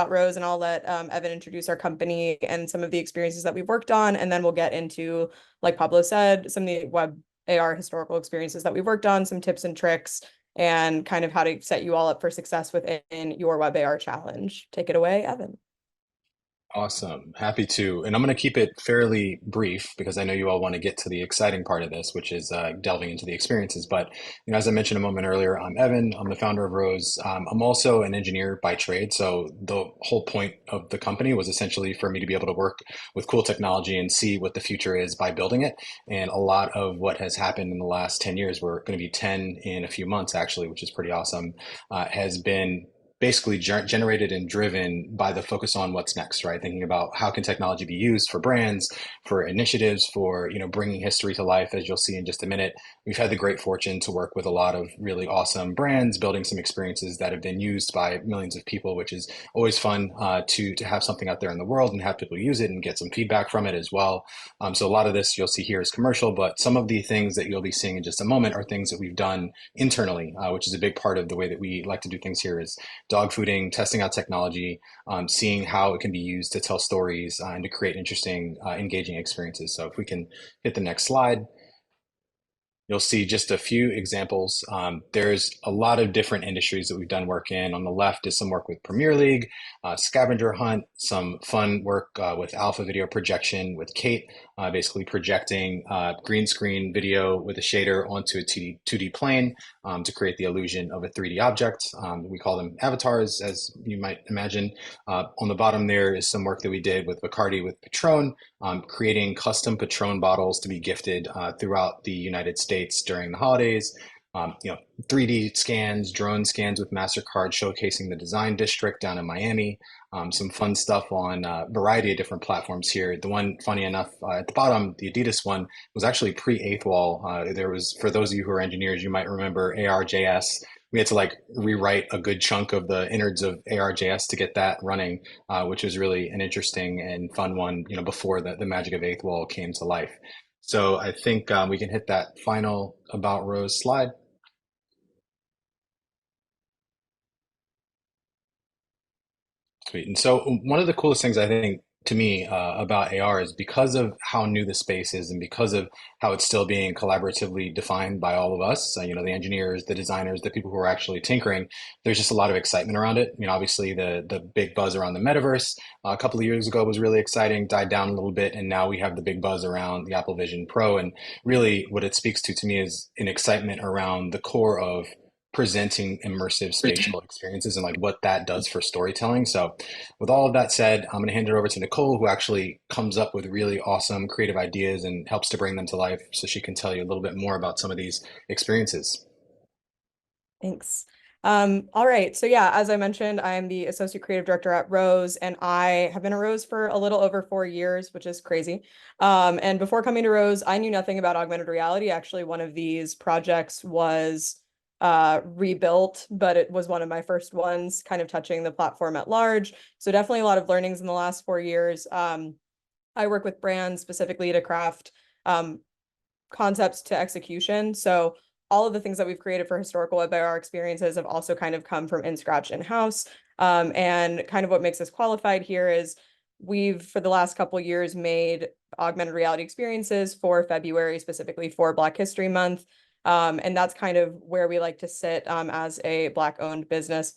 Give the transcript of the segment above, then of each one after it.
about Rose, and I'll let Evan introduce our company and some of the experiences that we've worked on, and then we'll get into, like Pablo said, some of the web AR historical experiences that we've worked on, some tips and tricks, and kind of how to set you all up for success within your web AR challenge. Take it away, Evan. Awesome. Happy to. And I'm going to keep it fairly brief because I know you all want to get to the exciting part of this, which is delving into the experiences. But as I mentioned a moment earlier, I'm Evan. I'm the founder of Rose. I'm also an engineer by trade. So the whole point of the company was essentially for me to be able to work with cool technology and see what the future is by building it. And a lot of what has happened in the last 10 years, we're going to be 10 in a few months, actually, which is pretty awesome, has been basically generated and driven by the focus on what's next, right? Thinking about how can technology be used for brands, for initiatives, for bringing history to life. As you'll see in just a minute, we've had the great fortune to work with a lot of really awesome brands, building some experiences that have been used by millions of people, which is always fun to have something out there in the world and have people use it and get some feedback from it as well. So a lot of this you'll see here is commercial, but some of the things that you'll be seeing in just a moment are things that we've done internally, which is a big part of the way that we like to do things here is dog fooding, testing out technology, seeing how it can be used to tell stories and to create interesting, engaging experiences. So if we can hit the next slide. You'll see just a few examples. There's a lot of different industries that we've done work in. On the left is some work with Premier League, scavenger hunt, some fun work with alpha video projection with Kate, basically projecting green screen video with a shader onto a 2D plane to create the illusion of a 3D object. We call them avatars, as you might imagine. On the bottom there is some work that we did with Bacardi with Patron, creating custom Patron bottles to be gifted throughout the United States during the holidays. 3D scans, drone scans with MasterCard showcasing the design district down in Miami. Some fun stuff on a variety of different platforms here. The one, funny enough, at the bottom, the Adidas one, was actually pre-eighth wall. There was, for those of you who are engineers, you might remember ARJS. We had to like rewrite a good chunk of the innards of ARJS to get that running, which was really an interesting and fun one, before the magic of eighth wall came to life. So I think we can hit that final About Rose slide. Sweet. And so one of the coolest things I think to me about AR is because of how new the space is and because of how it's still being collaboratively defined by all of us, the engineers, the designers, the people who are actually tinkering, there's just a lot of excitement around it. Obviously the big buzz around the metaverse a couple of years ago was really exciting, died down a little bit, and now we have the big buzz around the Apple Vision Pro. And really what it speaks to me is an excitement around the core of presenting immersive spatial experiences and like what that does for storytelling. So with all of that said, I'm going to hand it over to Nicole, who actually comes up with really awesome creative ideas and helps to bring them to life so she can tell you a little bit more about some of these experiences. Thanks. All right. So yeah, as I mentioned, I'm the associate creative director at Rose, and I have been at Rose for a little over 4 years, which is crazy. And before coming to Rose, I knew nothing about augmented reality. Actually, one of these projects was rebuilt, but it was one of my first ones kind of touching the platform at large. So definitely a lot of learnings in the last 4 years. I work with brands specifically to craft concepts to execution. So all of the things that we've created for historical WebAR experiences have also kind of come from in-scratch in-house. And kind of what makes us qualified here is we've, for the last couple of years, made augmented reality experiences for February, specifically for Black History Month. And that's kind of where we like to sit as a Black-owned business.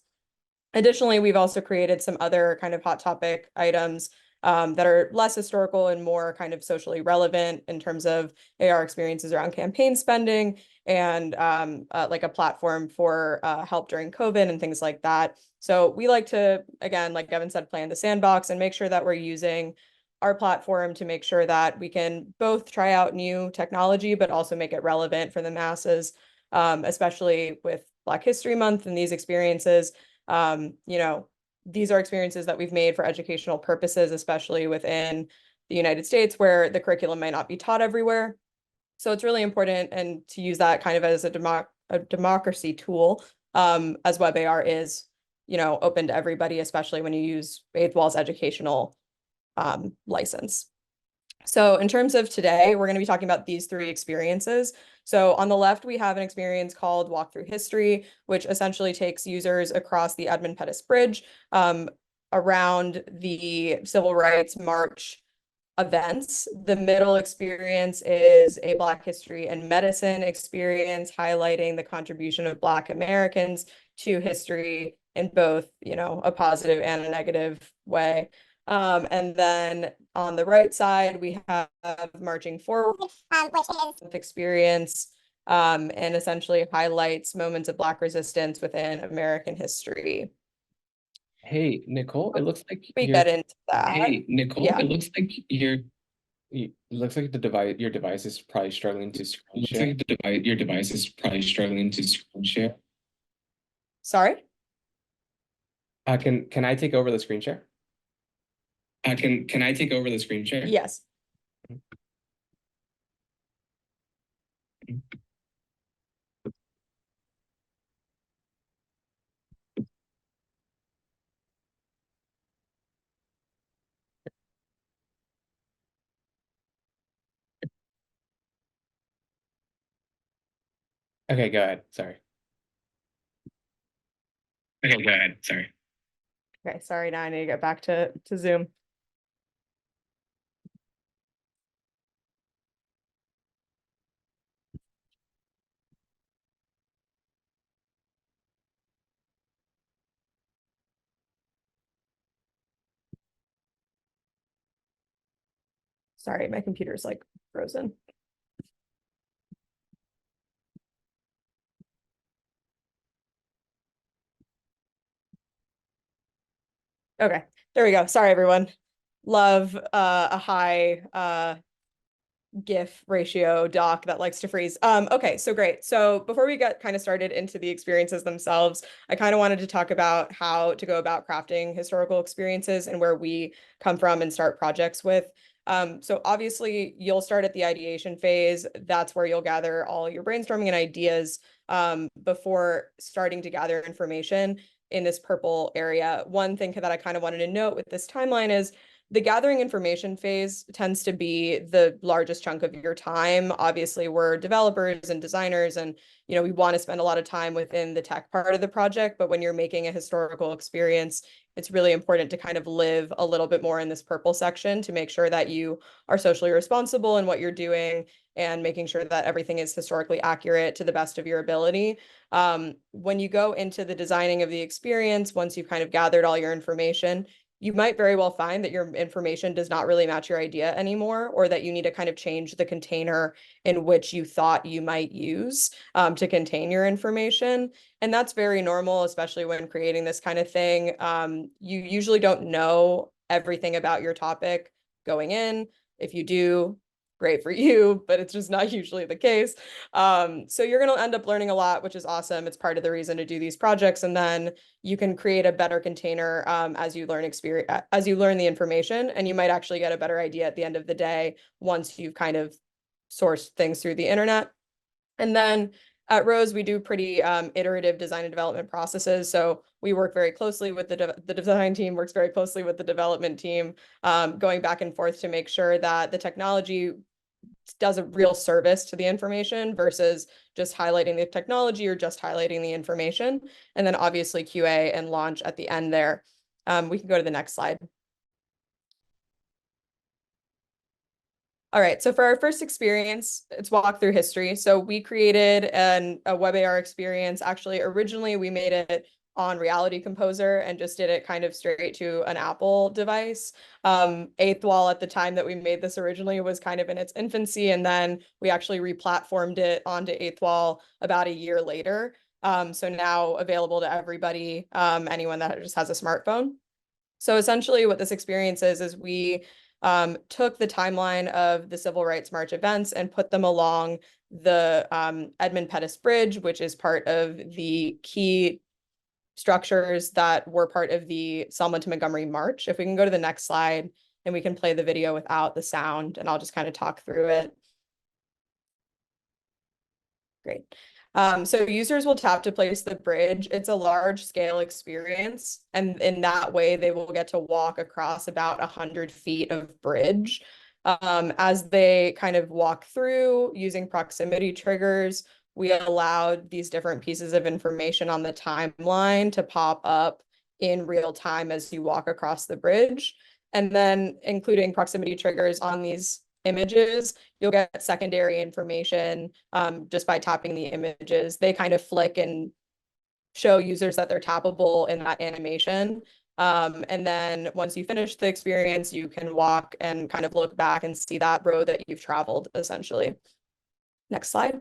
Additionally, we've also created some other kind of hot topic items that are less historical and more kind of socially relevant in terms of AR experiences around campaign spending and like a platform for help during COVID and things like that. So we like to, again, like Evan said, play in the sandbox and make sure that we're using our platform to make sure that we can both try out new technology, but also make it relevant for the masses, especially with Black History Month and these experiences. These are experiences that we've made for educational purposes, especially within the United States, where the curriculum might not be taught everywhere. So it's really important and to use that kind of as a democracy tool, as WebAR is, open to everybody, especially when you use Eighth Wall's educational license. So in terms of today, we're going to be talking about these three experiences. So on the left, we have an experience called Walk Through History, which essentially takes users across the Edmund Pettus Bridge. around the Civil Rights March events. The middle experience is a Black history and medicine experience, highlighting the contribution of Black Americans to history in both, a positive and a negative way. And then on the right side, we have Marching Forward, which is experience, and essentially highlights moments of Black resistance within American history. Hey, Nicole, it looks like We you're, get into that. hey, Nicole, Yeah. it looks like it looks like your device is probably struggling to screen Looks share. like your device is probably struggling to screen share. Sorry? Can I take over the screen share? Can I take over the screen share? Yes. Okay, go ahead. Sorry. Okay, go ahead. Sorry. Okay, sorry, now I need to get back to Zoom. Sorry, my computer's like frozen. Okay, there we go. Sorry, everyone. Love a high GIF ratio doc that likes to freeze. Okay, so great. So before we get kind of started into the experiences themselves, I kind of wanted to talk about how to go about crafting historical experiences and where we come from and start projects with. So obviously you'll start at the ideation phase. That's where you'll gather all your brainstorming and ideas before starting to gather information in this purple area. One thing that I kind of wanted to note with this timeline is the gathering information phase tends to be the largest chunk of your time. Obviously, we're developers and designers, and we want to spend a lot of time within the tech part of the project. But when you're making a historical experience, it's really important to kind of live a little bit more in this purple section to make sure that you are socially responsible in what you're doing and making sure that everything is historically accurate to the best of your ability. When you go into the designing of the experience, once you've kind of gathered all your information, you might very well find that your information does not really match your idea anymore, or that you need to kind of change the container in which you thought you might use to contain your information. And that's very normal, especially when creating this kind of thing. You usually don't know everything about your topic going in. If you do, great for you, but it's just not usually the case. So you're going to end up learning a lot, which is awesome. It's part of the reason to do these projects. And then you can create a better container as you learn the information, and you might actually get a better idea at the end of the day once you've kind of sourced things through the internet. And then at Rose, we do pretty iterative design and development processes. So we work very closely with the design team, works very closely with the development team, going back and forth to make sure that the technology does a real service to the information versus just highlighting the technology or just highlighting the information. And then obviously QA and launch at the end there. We can go to the next slide. All right, so for our first experience, it's walk through history. So we created a WebAR experience. Actually, originally we made it on Reality Composer and just did it kind of straight to an Apple device. 8Wall at the time that we made this originally was kind of in its infancy, and then we actually replatformed it onto 8Wall about a year later. So now available to everybody, anyone that just has a smartphone. So essentially what this experience is we took the timeline of the Civil Rights March events and put them along the Edmund Pettus Bridge, which is part of the key structures that were part of the Selma to Montgomery March. If we can go to the next slide and we can play the video without the sound, and I'll just kind of talk through it. Great. So users will tap to place the bridge. It's a large scale experience, and in that way, they will get to walk across about 100 feet of bridge. As they kind of walk through using proximity triggers, we allowed these different pieces of information on the timeline to pop up in real time as you walk across the bridge. And then including proximity triggers on these images, you'll get secondary information just by tapping the images. They kind of flick and show users that they're tappable in that animation. And then once you finish the experience, you can walk and kind of look back and see that road that you've traveled, essentially. Next slide.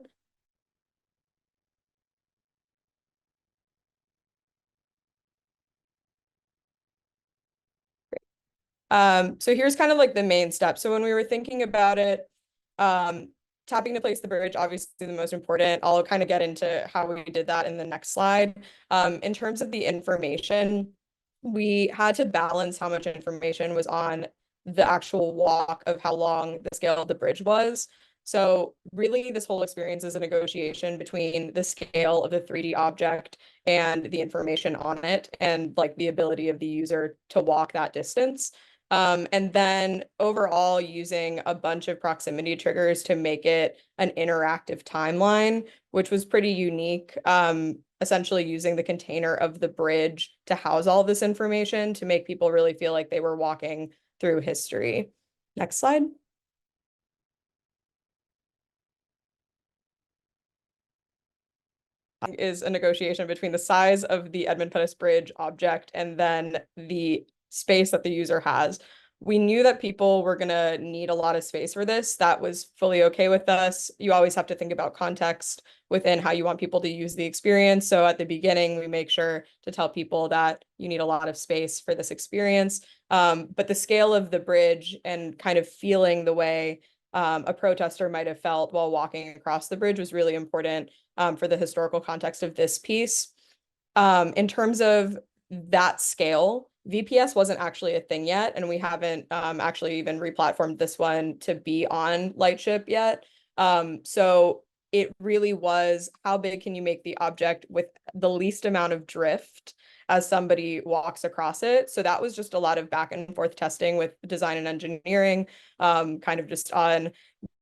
So here's kind of like the main step. So when we were thinking about it, tapping to place the bridge, obviously the most important. I'll kind of get into how we did that in the next slide. In terms of the information, we had to balance how much information was on the actual walk of how long the scale of the bridge was. So really, this whole experience is a negotiation between the scale of the 3D object and the information on it, and like the ability of the user to walk that distance. And then overall using a bunch of proximity triggers to make it an interactive timeline, which was pretty unique. Essentially using the container of the bridge to house all this information to make people really feel like they were walking through history. Next slide. Is a negotiation between the size of the Edmund Pettus Bridge object and then the space that the user has. We knew that people were going to need a lot of space for this. That was fully okay with us. You always have to think about context within how you want people to use the experience. So at the beginning, we make sure to tell people that you need a lot of space for this experience. But the scale of the bridge and kind of feeling the way a protester might have felt while walking across the bridge was really important for the historical context of this piece. In terms of that scale, VPS wasn't actually a thing yet, and we haven't actually even replatformed this one to be on Lightship yet. So it really was, how big can you make the object with the least amount of drift as somebody walks across it? So that was just a lot of back and forth testing with design and engineering, kind of just on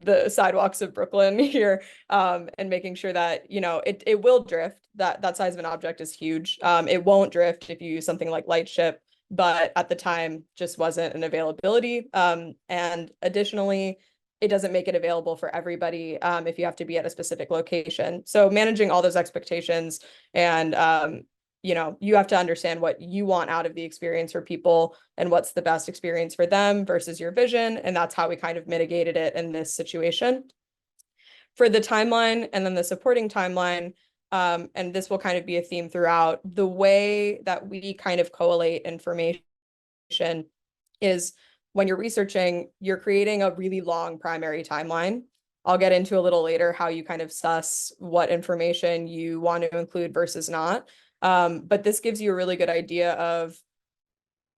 the sidewalks of Brooklyn here, and making sure that, you know, it will drift. That size of an object is huge. It won't drift if you use something like Lightship, but at the time just wasn't an availability. And additionally, it doesn't make it available for everybody if you have to be at a specific location. So managing all those expectations and you know, you have to understand what you want out of the experience for people and what's the best experience for them versus your vision. And that's how we kind of mitigated it in this situation. For the timeline and then the supporting timeline, and this will kind of be a theme throughout, the way that we kind of collate information is when you're researching, you're creating a really long primary timeline. I'll get into a little later how you kind of suss what information you want to include versus not. But this gives you a really good idea of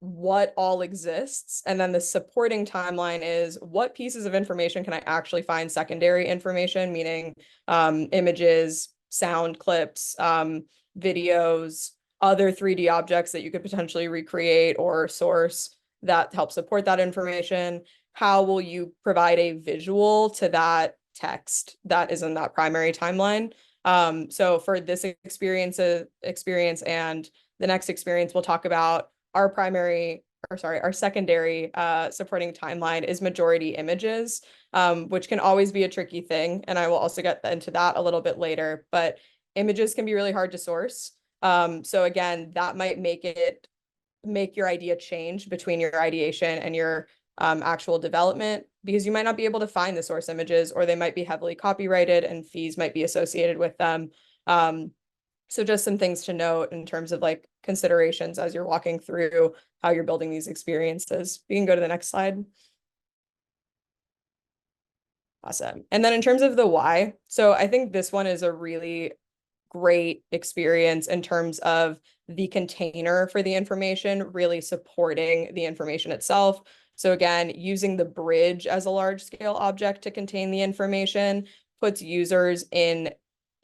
what all exists. And then the supporting timeline is what pieces of information can I actually find secondary information, meaning images, sound clips, videos, other 3D objects that you could potentially recreate or source that help support that information. How will you provide a visual to that text that is in that primary timeline? So for this experience and the next experience, we'll talk about our secondary supporting timeline is majority images, which can always be a tricky thing. And I will also get into that a little bit later, but images can be really hard to source. So again, that might make your idea change between your ideation and your actual development, because you might not be able to find the source images, or they might be heavily copyrighted and fees might be associated with them. So just some things to note in terms of like considerations as you're walking through how you're building these experiences. We can go to the next slide. Awesome. And then in terms of the why, so I think this one is a really great experience in terms of the container for the information really supporting the information itself. So again, using the bridge as a large scale object to contain the information puts users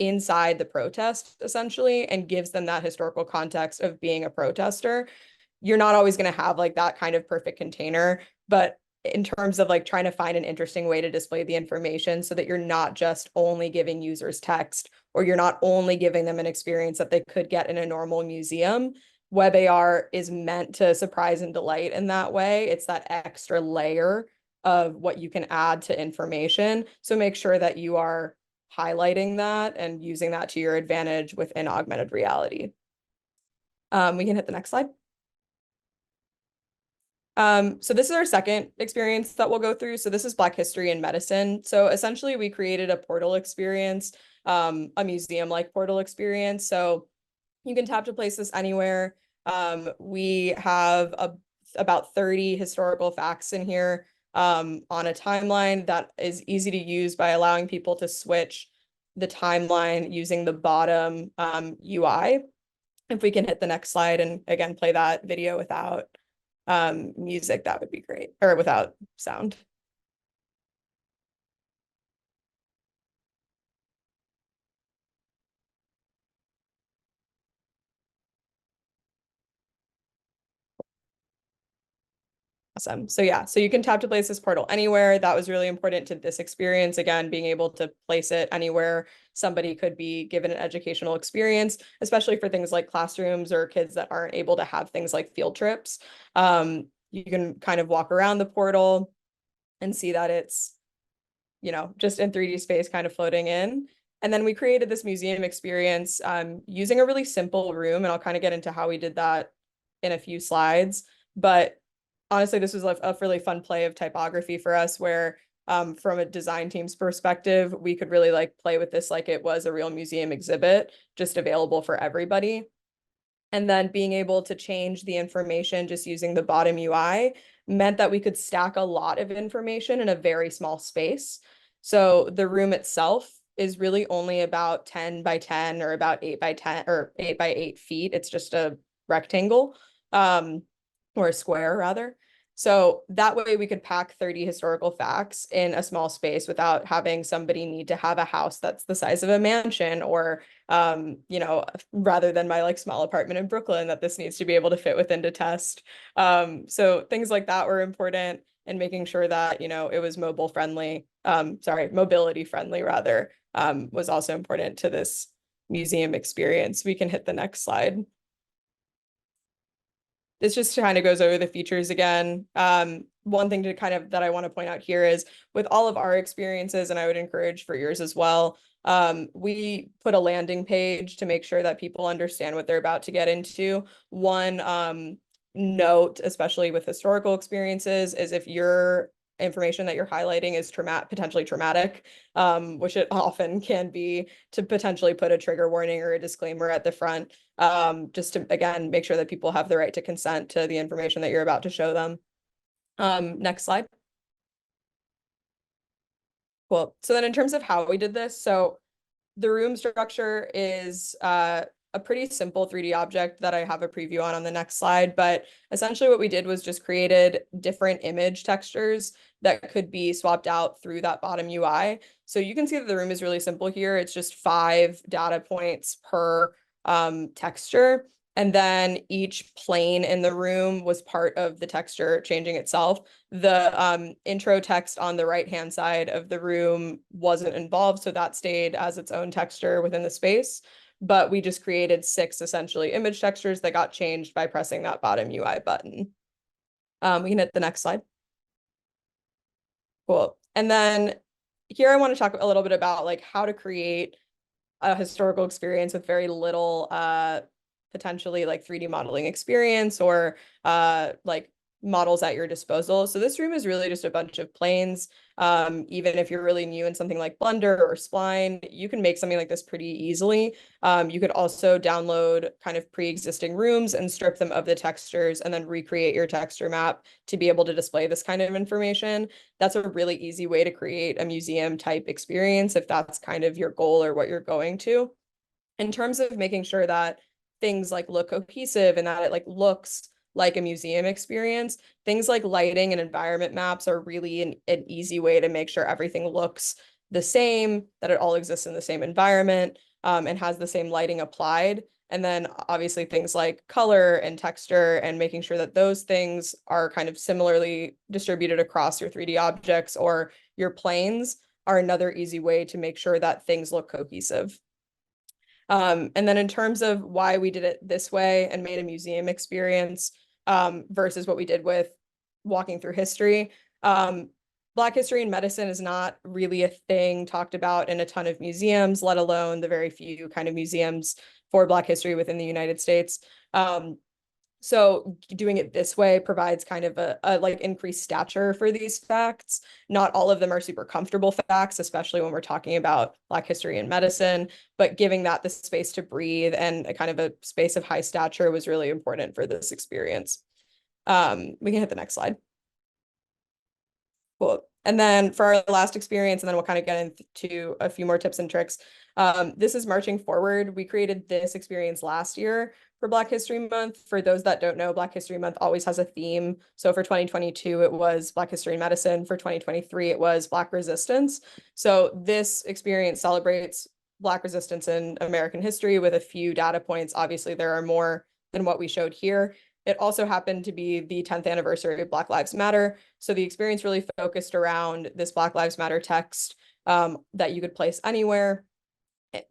inside the protest essentially and gives them that historical context of being a protester. You're not always going to have like that kind of perfect container, but in terms of like trying to find an interesting way to display the information so that you're not just only giving users text, or you're not only giving them an experience that they could get in a normal museum, WebAR is meant to surprise and delight in that way. It's that extra layer of what you can add to information. So make sure that you are highlighting that and using that to your advantage within augmented reality. We can hit the next slide. So this is our second experience that we'll go through. So this is Black History in Medicine. So essentially we created a portal experience, a museum-like portal experience. So you can tap to place this anywhere. We have about 30 historical facts in here on a timeline that is easy to use by allowing people to switch the timeline using the bottom UI. If we can hit the next slide and again play that video without music, that would be great, or without sound. Awesome. So yeah, so you can tap to place this portal anywhere. That was really important to this experience. Again, being able to place it anywhere somebody could be given an educational experience, especially for things like classrooms or kids that aren't able to have things like field trips. You can kind of walk around the portal and see that it's, just in 3D space kind of floating in. And then we created this museum experience using a really simple room, and I'll kind of get into how we did that in a few slides. But honestly, this was a really fun play of typography for us where from a design team's perspective, we could really play with this like it was a real museum exhibit, just available for everybody. And then being able to change the information just using the bottom UI meant that we could stack a lot of information in a very small space. So the room itself is really only about 10 by 10 or about 8 by 10 or 8 by 8 feet. It's just a rectangle. Or a square rather. So that way we could pack 30 historical facts in a small space without having somebody need to have a house that's the size of a mansion or, rather than my small apartment in Brooklyn that this needs to be able to fit within to test. So things like that were important and making sure that, it was mobility friendly rather, was also important to this museum experience. We can hit the next slide. This just kind of goes over the features again. One thing that I want to point out here is with all of our experiences, and I would encourage for yours as well, we put a landing page to make sure that people understand what they're about to get into. One note, especially with historical experiences, is if your information that you're highlighting is potentially traumatic, which it often can be, to potentially put a trigger warning or a disclaimer at the front, just to, again, make sure that people have the right to consent to the information that you're about to show them. Next slide. Cool. So then in terms of how we did this, so the room structure is a pretty simple 3D object that I have a preview on the next slide. But essentially what we did was just created different image textures that could be swapped out through that bottom UI. So you can see that the room is really simple here. It's just 5 data points per texture. And then each plane in the room was part of the texture changing itself. The intro text on the right-hand side of the room wasn't involved, so that stayed as its own texture within the space. But we just created 6 essentially image textures that got changed by pressing that bottom UI button. We can hit the next slide. Cool. And then here I want to talk a little bit about how to create a historical experience with very little potentially 3D modeling experience or models at your disposal. So this room is really just a bunch of planes. Even if you're really new in something like Blender or Spline, you can make something like this pretty easily. You could also download kind of pre-existing rooms and strip them of the textures and then recreate your texture map to be able to display this kind of information. That's a really easy way to create a museum type experience if that's kind of your goal or what you're going to. In terms of making sure that things look cohesive and that it looks like a museum experience, things like lighting and environment maps are really an easy way to make sure everything looks the same, that it all exists in the same environment, and has the same lighting applied. And then obviously things like color and texture and making sure that those things are kind of similarly distributed across your 3D objects or your planes are another easy way to make sure that things look cohesive. And then in terms of why we did it this way and made a museum experience versus what we did with walking through history, Black history in medicine is not really a thing talked about in a ton of museums, let alone the very few kind of museums for Black history within the United States. So doing it this way provides kind of a like increased stature for these facts. Not all of them are super comfortable facts, especially when we're talking about Black history and medicine, but giving that the space to breathe and a kind of a space of high stature was really important for this experience. We can hit the next slide. Cool. And then for our last experience, and then we'll kind of get into a few more tips and tricks. This is Marching Forward. We created this experience last year for Black History Month. For those that don't know, Black History Month always has a theme. So for 2022, it was Black History in Medicine. For 2023, it was Black Resistance. So this experience celebrates Black resistance in American history with a few data points. Obviously, there are more than what we showed here. It also happened to be the 10th anniversary of Black Lives Matter. So the experience really focused around this Black Lives Matter text that you could place anywhere.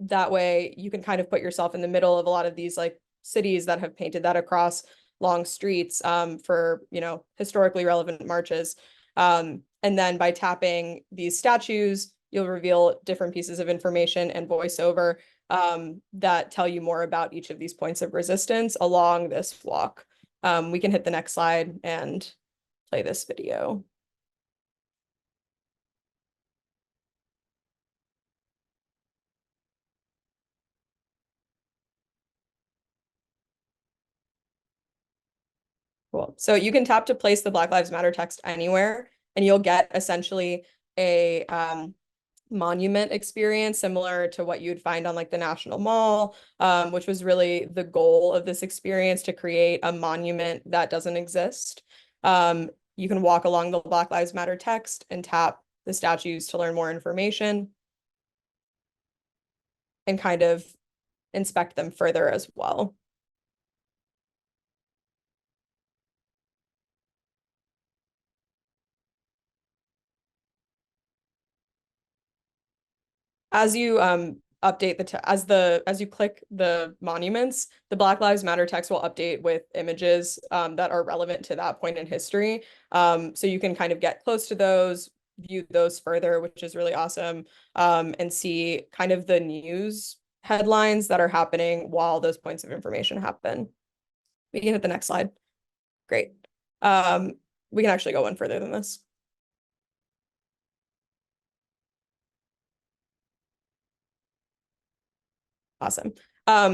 That way you can kind of put yourself in the middle of a lot of these like cities that have painted that across long streets for, you know, historically relevant marches. And then by tapping these statues, you'll reveal different pieces of information and voiceover that tell you more about each of these points of resistance along this walk. We can hit the next slide and play this video. Cool. So you can tap to place the Black Lives Matter text anywhere, and you'll get essentially a monument experience similar to what you'd find on like the National Mall, which was really the goal of this experience, to create a monument that doesn't exist. You can walk along the Black Lives Matter text and tap the statues to learn more information and kind of inspect them further as well. As you update as you click the monuments, the Black Lives Matter text will update with images that are relevant to that point in history. So you can kind of get close to those, view those further, which is really awesome, and see kind of the news headlines that are happening while those points of information happen. We can hit the next slide. Great. We can actually go one further than this. Awesome.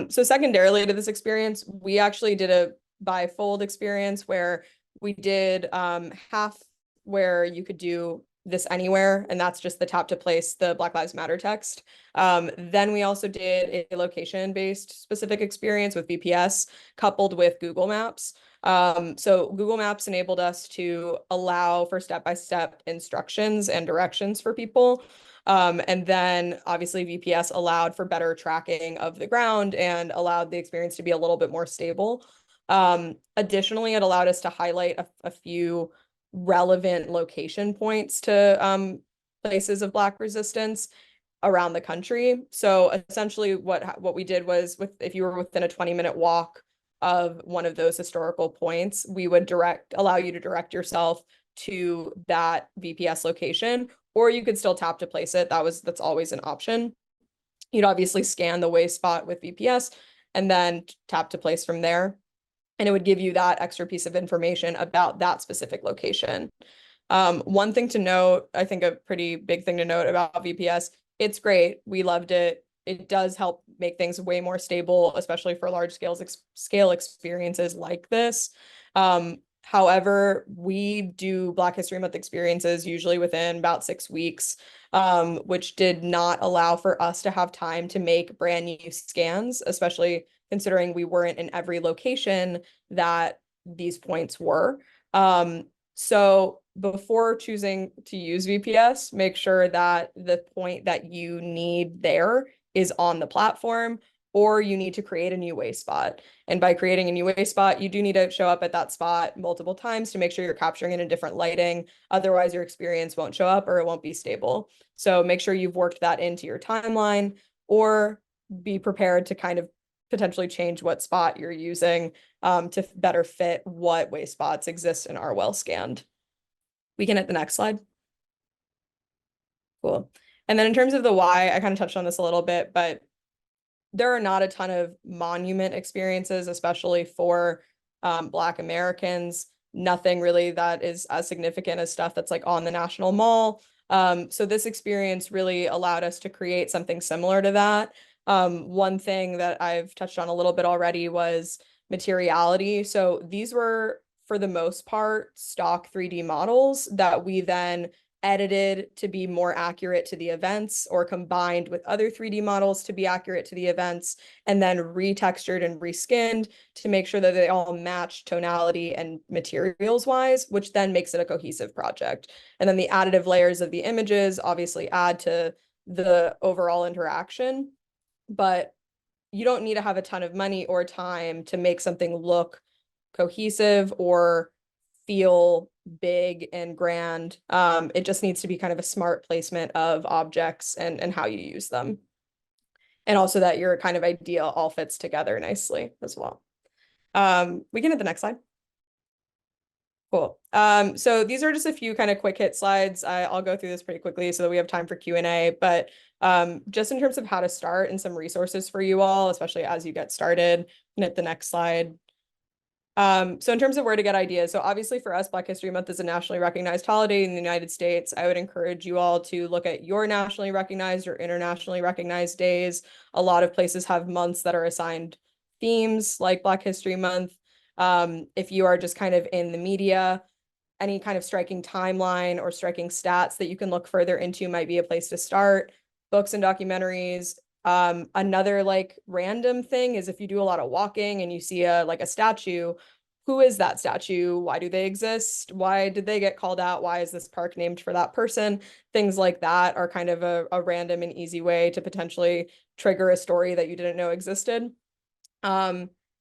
So secondarily to this experience, we actually did a bifold experience where we did half where you could do this anywhere, and that's just the tap to place the Black Lives Matter text. Then we also did a location-based specific experience with VPS coupled with Google Maps. So Google Maps enabled us to allow for step-by-step instructions and directions for people. And then obviously VPS allowed for better tracking of the ground and allowed the experience to be a little bit more stable. Additionally, it allowed us to highlight a few relevant location points to places of Black resistance around the country. So essentially what we did was, if you were within a 20-minute walk of one of those historical points, we would allow you to direct yourself to that VPS location, or you could still tap to place it. That's always an option. You'd obviously scan the way spot with VPS and then tap to place from there. And it would give you that extra piece of information about that specific location. One thing to note, I think a pretty big thing to note about VPS, it's great. We loved it. It does help make things way more stable, especially for large scale experiences like this. However, we do Black History Month experiences usually within about 6 weeks, which did not allow for us to have time to make brand new scans, especially considering we weren't in every location that these points were. So before choosing to use VPS, make sure that the point that you need there is on the platform, or you need to create a new way spot. And by creating a new way spot, you do need to show up at that spot multiple times to make sure you're capturing it in different lighting. Otherwise, your experience won't show up or it won't be stable. So make sure you've worked that into your timeline, or be prepared to kind of potentially change what spot you're using to better fit what waste spots exist and are well scanned. We can hit the next slide. Cool. And then in terms of the why, I kind of touched on this a little bit, but there are not a ton of monument experiences, especially for Black Americans. Nothing really that is as significant as stuff that's like on the National Mall. So this experience really allowed us to create something similar to that. One thing that I've touched on a little bit already was materiality. So these were, for the most part, stock 3D models that we then edited to be more accurate to the events or combined with other 3D models to be accurate to the events, and then retextured and reskinned to make sure that they all match tonality and materials wise, which then makes it a cohesive project. And then the additive layers of the images obviously add to the overall interaction, but you don't need to have a ton of money or time to make something look cohesive or feel big and grand. It just needs to be kind of a smart placement of objects and how you use them. And also that your kind of idea all fits together nicely as well. We can hit the next slide. Cool. So these are just a few kind of quick hit slides. I'll go through this pretty quickly so that we have time for Q&A, but just in terms of how to start and some resources for you all, especially as you get started, hit the next slide. So in terms of where to get ideas, so obviously for us, Black History Month is a nationally recognized holiday in the United States. I would encourage you all to look at your nationally recognized or internationally recognized days. A lot of places have months that are assigned themes like Black History Month. If you are just kind of in the media, any kind of striking timeline or striking stats that you can look further into might be a place to start. Books and documentaries. Another like random thing is if you do a lot of walking and you see a statue, who is that statue? Why do they exist? Why did they get called out? Why is this park named for that person? Things like that are kind of a random and easy way to potentially trigger a story that you didn't know existed.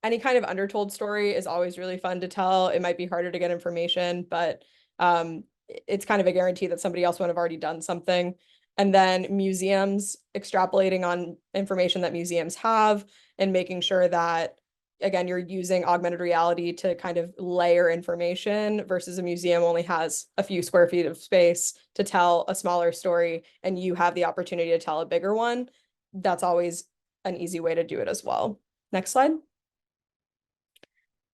Any kind of undertold story is always really fun to tell. It might be harder to get information, but it's kind of a guarantee that somebody else would have already done something. And then museums, extrapolating on information that museums have and making sure that, again, you're using augmented reality to kind of layer information versus a museum only has a few square feet of space to tell a smaller story and you have the opportunity to tell a bigger one. That's always an easy way to do it as well. Next slide.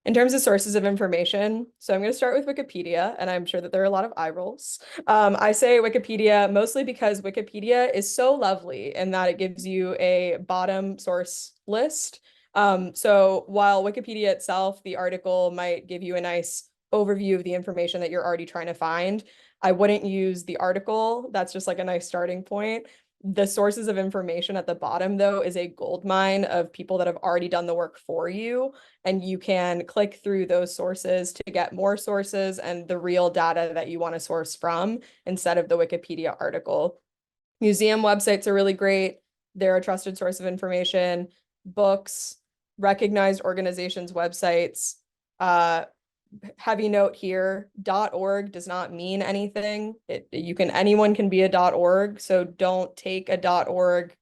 In terms of sources of information, so I'm going to start with Wikipedia, and I'm sure that there are a lot of eye rolls. I say Wikipedia mostly because Wikipedia is so lovely in that it gives you a bottom source list. So while Wikipedia itself, the article might give you a nice overview of the information that you're already trying to find, I wouldn't use the article. That's just like a nice starting point. The sources of information at the bottom, though, is a gold mine of people that have already done the work for you. And you can click through those sources to get more sources and the real data that you want to source from instead of the Wikipedia article. Museum websites are really great. They're a trusted source of information. Books, recognized organizations' websites. Heavy note here, .org does not mean anything. Anyone can be a .org, so don't take a .org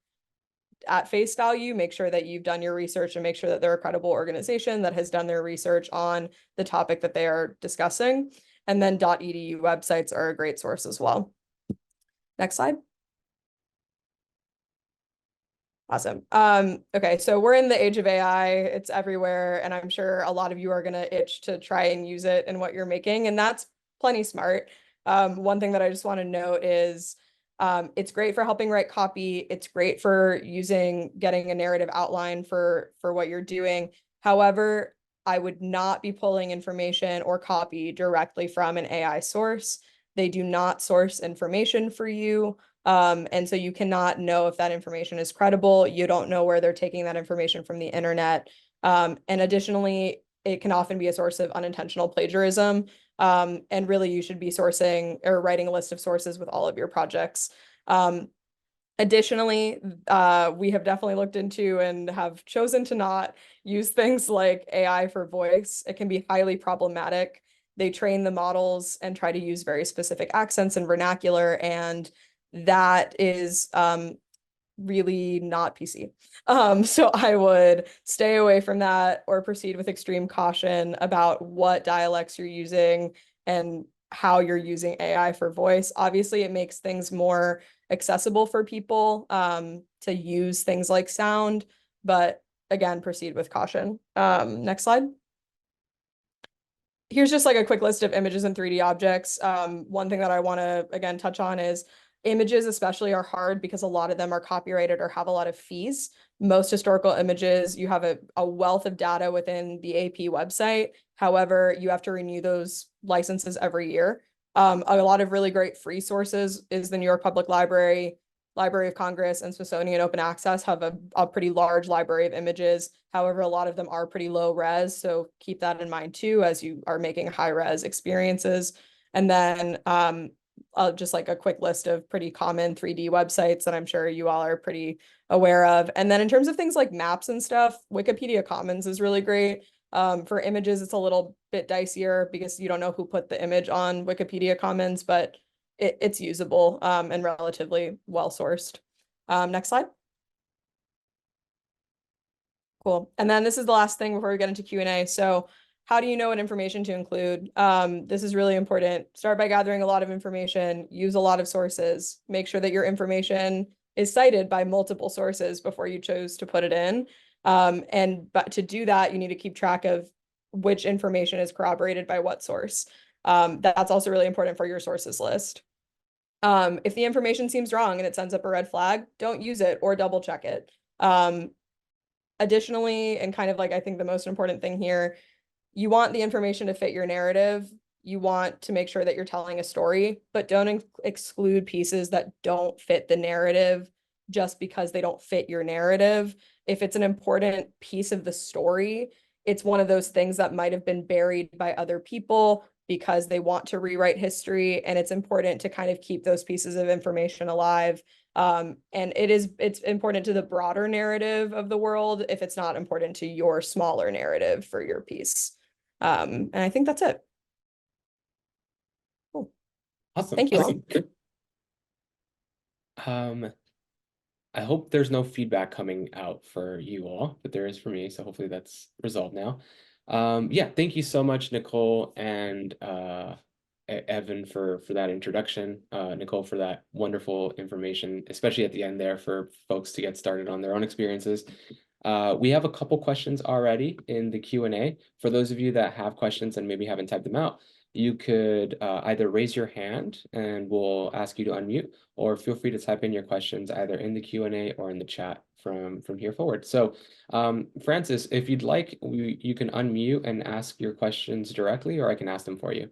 at face value. Make sure that you've done your research and make sure that they're a credible organization that has done their research on the topic that they are discussing. And then .edu websites are a great source as well. Next slide. Awesome. Okay, so we're in the age of AI. It's everywhere, and I'm sure a lot of you are going to itch to try and use it in what you're making, and that's plenty smart. One thing that I just want to note is it's great for helping write copy. It's great for getting a narrative outline for what you're doing. However, I would not be pulling information or copy directly from an AI source. They do not source information for you. And so you cannot know if that information is credible. You don't know where they're taking that information from the internet. And additionally, it can often be a source of unintentional plagiarism. And really, you should be sourcing or writing a list of sources with all of your projects. Additionally, we have definitely looked into and have chosen to not use things like AI for voice. It can be highly problematic. They train the models and try to use very specific accents and vernacular, and that is really not PC. So I would stay away from that or proceed with extreme caution about what dialects you're using and how you're using AI for voice. Obviously, it makes things more accessible for people to use things like sound, but again, proceed with caution. Next slide. Here's just like a quick list of images and 3D objects. One thing that I want to again touch on is images especially are hard because a lot of them are copyrighted or have a lot of fees. Most historical images, you have a wealth of data within the AP website. However, you have to renew those licenses every year. A lot of really great free sources is the New York Public Library, Library of Congress, and Smithsonian Open Access have a pretty large library of images. However, a lot of them are pretty low res, so keep that in mind too as you are making high res experiences. And then just like a quick list of pretty common 3D websites that I'm sure you all are pretty aware of. And then in terms of things like maps and stuff, Wikipedia Commons is really great. For images, it's a little bit dicier because you don't know who put the image on Wikipedia Commons, but it's usable and relatively well sourced. Next slide. Cool. And then this is the last thing before we get into Q&A. So how do you know what information to include? This is really important. Start by gathering a lot of information, use a lot of sources, make sure that your information is cited by multiple sources before you chose to put it in. But to do that, you need to keep track of which information is corroborated by what source. That's also really important for your sources list. If the information seems wrong and it sends up a red flag, don't use it or double check it. Additionally, and kind of like I think the most important thing here, you want the information to fit your narrative. You want to make sure that you're telling a story, but don't exclude pieces that don't fit the narrative just because they don't fit your narrative. If it's an important piece of the story, it's one of those things that might have been buried by other people because they want to rewrite history, and it's important to kind of keep those pieces of information alive. And it's important to the broader narrative of the world if it's not important to your smaller narrative for your piece. And I think that's it. Cool. Awesome. Thank you all. Awesome. Good. I hope there's no feedback coming out for you all, but there is for me, so hopefully that's resolved now. Yeah, thank you so much, Nicole and Evan for that introduction. Nicole for that wonderful information, especially at the end there for folks to get started on their own experiences. We have a couple questions already in the Q&A. For those of you that have questions and maybe haven't typed them out, you could either raise your hand and we'll ask you to unmute, or feel free to type in your questions either in the Q&A or in the chat from here forward. So Francis, if you'd like, you can unmute and ask your questions directly, or I can ask them for you.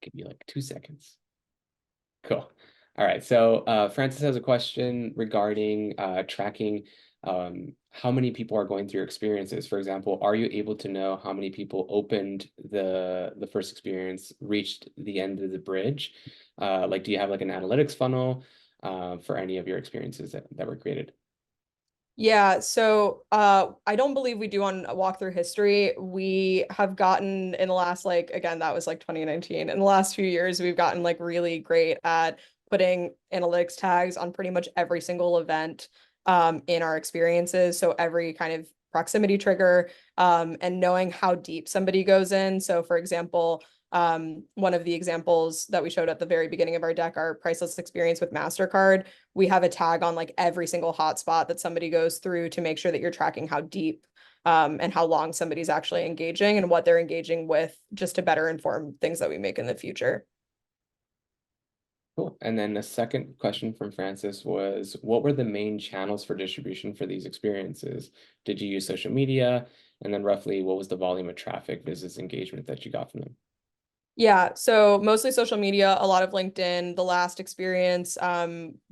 Give you like 2 seconds. Cool. All right, so Francis has a question regarding tracking how many people are going through your experiences. For example, are you able to know how many people opened the first experience, reached the end of the bridge? Like, do you have like an analytics funnel for any of your experiences that were created? Yeah, so I don't believe we do on walkthrough history. We have gotten in the last again, that was like 2019. In the last few years, we've gotten like really great at putting analytics tags on pretty much every single event in our experiences. So every kind of proximity trigger and knowing how deep somebody goes in. So for example, one of the examples that we showed at the very beginning of our deck, our priceless experience with MasterCard, we have a tag on like every single hotspot that somebody goes through to make sure that you're tracking how deep and how long somebody's actually engaging and what they're engaging with, just to better inform things that we make in the future. Cool. And then the second question from Francis was, what were the main channels for distribution for these experiences? Did you use social media? And then roughly, what was the volume of traffic, visits, engagement that you got from them? Yeah, so mostly social media, a lot of LinkedIn. The last experience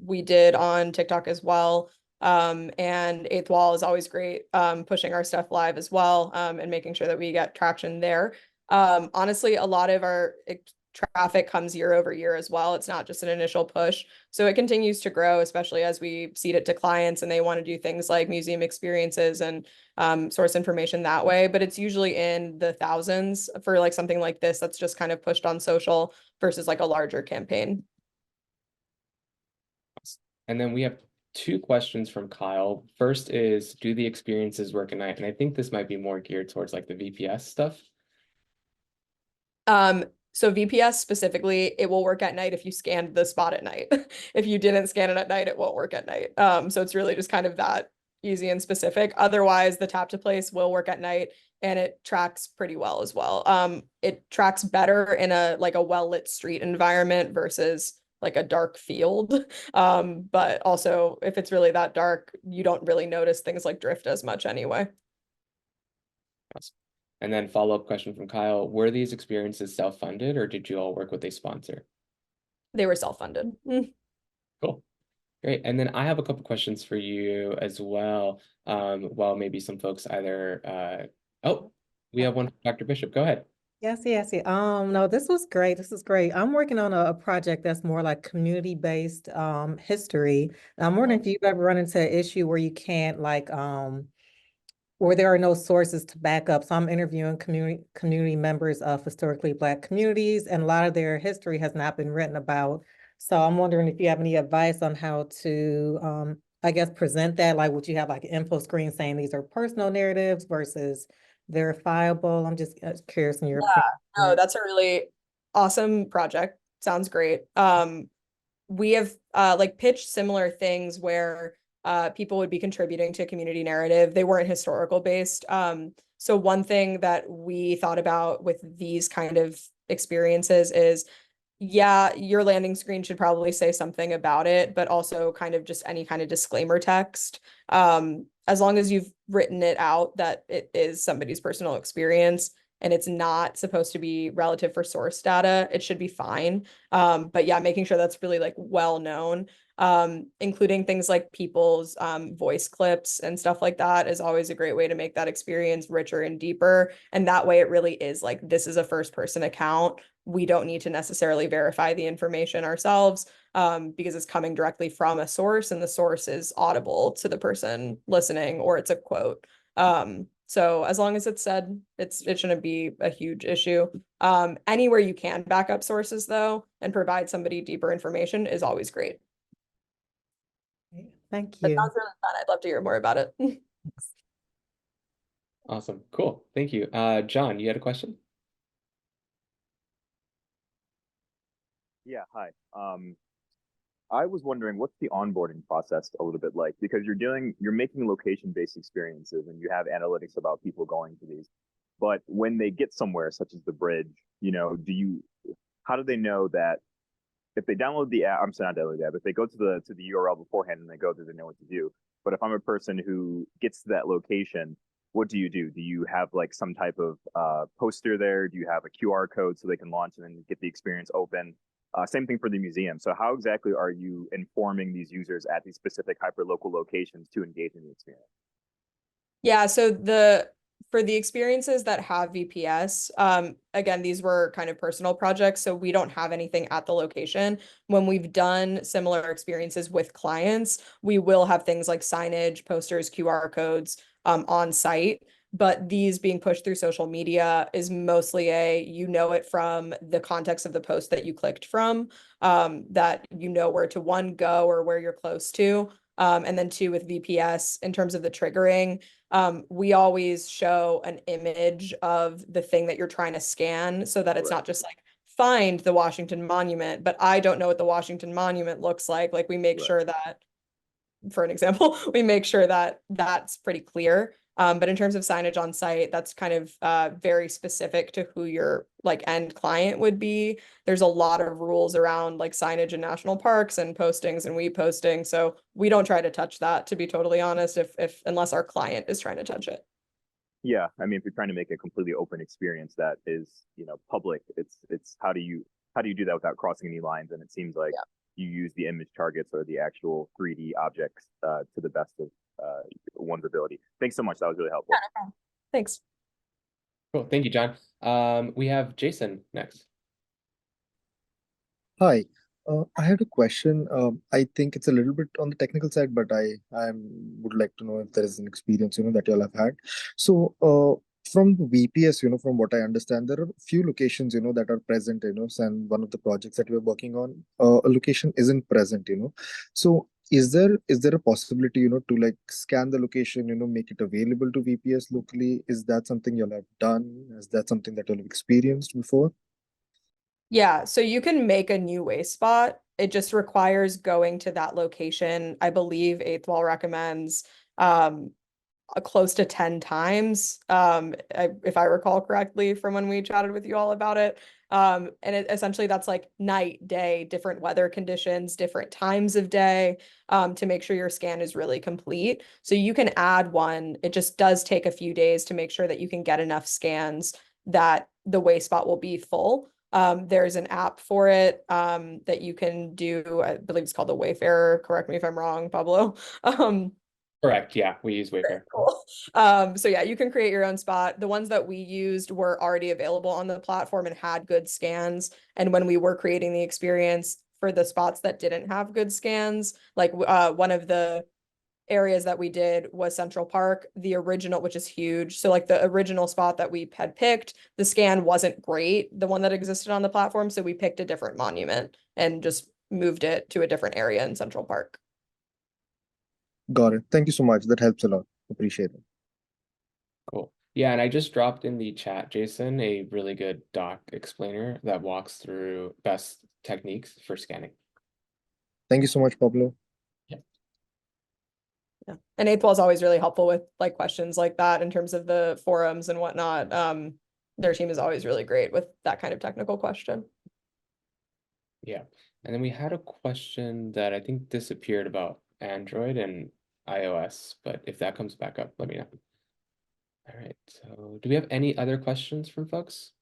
we did on TikTok as well. And Eighth Wall is always great, pushing our stuff live as well, and making sure that we get traction there. Honestly, a lot of our traffic comes year over year as well. It's not just an initial push. So it continues to grow, especially as we seed it to clients and they want to do things like museum experiences and source information that way. But it's usually in the thousands for like something like this that's just kind of pushed on social versus like a larger campaign. And then we have two questions from Kyle. First is, do the experiences work at night? And I think this might be more geared towards like the VPS stuff. So VPS specifically, it will work at night if you scanned the spot at night. If you didn't scan it at night, it won't work at night. So it's really just kind of that easy and specific. Otherwise, the tap to place will work at night and it tracks pretty well as well. It tracks better in a like a well-lit street environment versus like a dark field. But also if it's really that dark, you don't really notice things like drift as much anyway. Awesome. And then follow-up question from Kyle, were these experiences self-funded or did you all work with a sponsor? They were self-funded. Cool. Great. And then I have a couple questions for you as well. While maybe some folks either oh, we have one from Dr. Bishop. Go ahead. Yes. No, this was great. This is great. I'm working on a project that's more like community-based history. I'm wondering if you've ever run into an issue where you can't like where there are no sources to back up. So I'm interviewing community members of historically Black communities, and a lot of their history has not been written about. So I'm wondering if you have any advice on how to, I guess, present that. Like, would you have like an info screen saying these are personal narratives versus verifiable? I'm just curious in your opinion. Oh, that's a really awesome project. Sounds great. We have like pitched similar things where people would be contributing to community narrative. They weren't historical based. So one thing that we thought about with these kind of experiences is, yeah, your landing screen should probably say something about it, but also kind of just any kind of disclaimer text. As long as you've written it out that it is somebody's personal experience and it's not supposed to be relative for source data, it should be fine. But yeah, making sure that's really like well known, including things like people's voice clips and stuff like that is always a great way to make that experience richer and deeper. And that way it really is like, this is a first person account. We don't need to necessarily verify the information ourselves, because it's coming directly from a source and the source is audible to the person listening or it's a quote. So as long as it's said, it shouldn't be a huge issue. Anywhere you can back up sources though and provide somebody deeper information is always great. Thank That you. sounds really fun. I'd love to hear more about it. Awesome. Cool. Thank you. John, you had a question? Yeah, hi. I was wondering what's the onboarding process a little bit like, because you're making location-based experiences and you have analytics about people going to these. But when they get somewhere, such as the bridge, how do they know that if they download the app, I'm sorry, not download the app, if they go to the URL beforehand and they go there, they know what to do. But if I'm a person who gets to that location, what do? Do you have like some type of poster there? Do you have a QR code so they can launch and then get the experience open? Same thing for the museum. So how exactly are you informing these users at these specific hyperlocal locations to engage in the experience? Yeah, so for the experiences that have VPS, again, these were kind of personal projects, so we don't have anything at the location. When we've done similar experiences with clients, we will have things like signage, posters, QR codes on site. But these being pushed through social media is mostly you know it from the context of the post that you clicked from, that you know where to one, go or where you're close to. And then two, with VPS, in terms of the triggering, we always show an image of the thing that you're trying to scan so that it's not just like, find the Washington Monument, but I don't know what the Washington Monument looks like. Like we make sure that, for an example, we make sure that that's pretty clear. But in terms of signage on site, that's kind of very specific to who your like end client would be. There's a lot of rules around like signage in national parks and postings and we posting. So we don't try to touch that, to be totally honest, if unless our client is trying to touch it. Yeah, I mean, if you're trying to make a completely open experience that is, public, it's how do you do that without crossing any lines? And it seems like you use the image targets or the actual 3D objects to the best of one's ability. Thanks so much. That was really helpful. Yeah, no problem. Thanks. Cool. Thank you, John. We have Jason next. Hi, I had a question. I think it's a little bit on the technical side, but I would like to know if there is an experience, that you all have had. So, from the VPS, from what I understand, there are a few locations, that are present, and one of the projects that we're working on, a location isn't present, So, is there a possibility, to like scan the location, make it available to VPS locally? Is that something you'll have done? Is that something that you'll have experienced before? Yeah, so you can make a new waste spot. It just requires going to that location. I believe 8th Wall recommends close to 10 times, if I recall correctly from when we chatted with you all about it. And essentially that's like night, day, different weather conditions, different times of day, to make sure your scan is really complete. So you can add one. It just does take a few days to make sure that you can get enough scans that the waste spot will be full. There's an app for it that you can do. I believe it's called the Wayfarer. Correct me if I'm wrong, Pablo. Correct. Yeah, we use Wayfair. Cool. So yeah, you can create your own spot. The ones that we used were already available on the platform and had good scans. And when we were creating the experience for the spots that didn't have good scans, like one of the areas that we did was Central Park, the original, which is huge. So like the original spot that we had picked, the scan wasn't great, the one that existed on the platform. So we picked a different monument and just moved it to a different area in Central Park. Got it. Thank you so much. That helps a lot. Appreciate it. Cool. Yeah, and I just dropped in the chat, Jason, a really good doc explainer that walks through best techniques for scanning. Thank you so much, Pablo. Yeah. And 8th Wall is always really helpful with like questions like that in terms of the forums and whatnot. Their team is always really great with that kind of technical question. Yeah. And then we had a question that I think disappeared about Android and iOS, but if that comes back up, let me know. All right. So do we have any other questions from folks?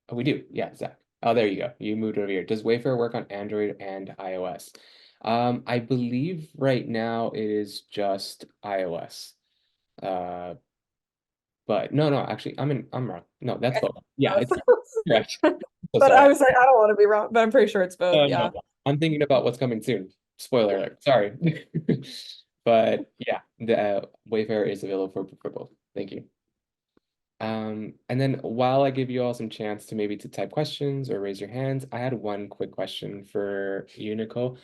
Oh, we do. Yeah, Zach. Oh, there you go. You moved over here. Does Wayfair work on Android and iOS? I believe right now it is just iOS. But no, actually, I'm wrong. No, that's both. Yeah, it's correct. So But I sorry. was like, I don't want to be wrong, but I'm pretty sure it's both. Yeah. No, I'm thinking about what's coming soon. Spoiler alert. Sorry. But yeah, the Wayfair is available for both. Thank you. And then while I give you all some chance to maybe to type questions or raise your hands, I had one quick question for you, Nicole.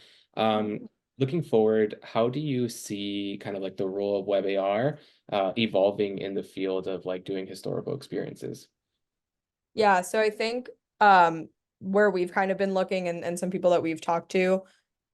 Looking forward, how do you see kind of like the role of WebAR evolving in the field of like doing historical experiences? Yeah, so I think where we've kind of been looking and some people that we've talked to,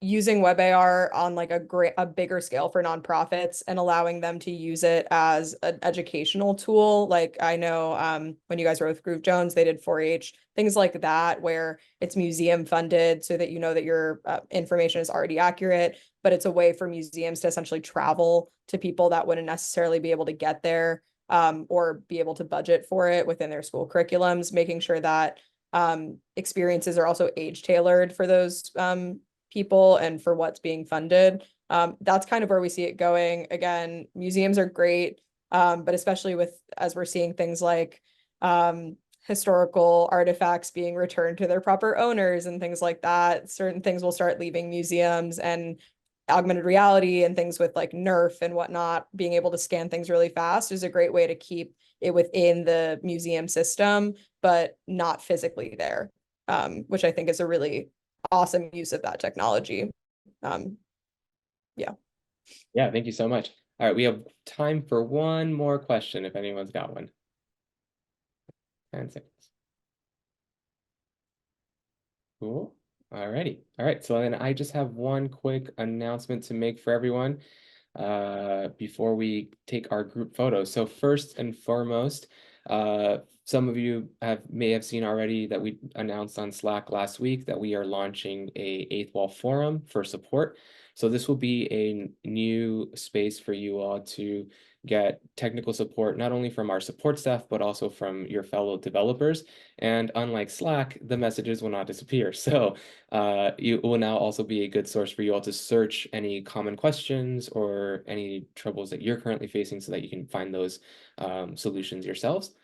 using WebAR on like a bigger scale for nonprofits and allowing them to use it as an educational tool. Like I know when you guys were with Groove Jones, they did 4-H, things like that, where it's museum funded so that you know that your information is already accurate, but it's a way for museums to essentially travel to people that wouldn't necessarily be able to get there, or be able to budget for it within their school curriculums, making sure that experiences are also age tailored for those people and for what's being funded. That's kind of where we see it going. Again, museums are great, but especially as we're seeing things like historical artifacts being returned to their proper owners and things like that, certain things will start leaving museums, and augmented reality and things with like Nerf and whatnot, being able to scan things really fast is a great way to keep it within the museum system, but not physically there, which I think is a really awesome use of that technology. Yeah. Yeah, thank you so much. All right, we have time for one more question if anyone's got one. 10 seconds. Cool. All righty. All right, so then I just have one quick announcement to make for everyone before we take our group photos. So first and foremost, some of you may have seen already that we announced on Slack last week that we are launching a 8th Wall forum for support. So this will be a new space for you all to get technical support, not only from our support staff, but also from your fellow developers. And unlike Slack, the messages will not disappear. So it will now also be a good source for you all to search any common questions or any troubles that you're currently facing so that you can find those solutions yourselves.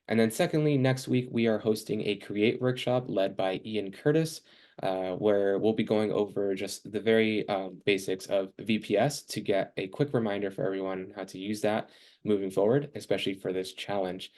And then secondly, next week, we are hosting a Create workshop led by Ian Curtis, where we'll be going over just the very basics of VPS to get a quick reminder for everyone how to use that moving forward, especially for this challenge.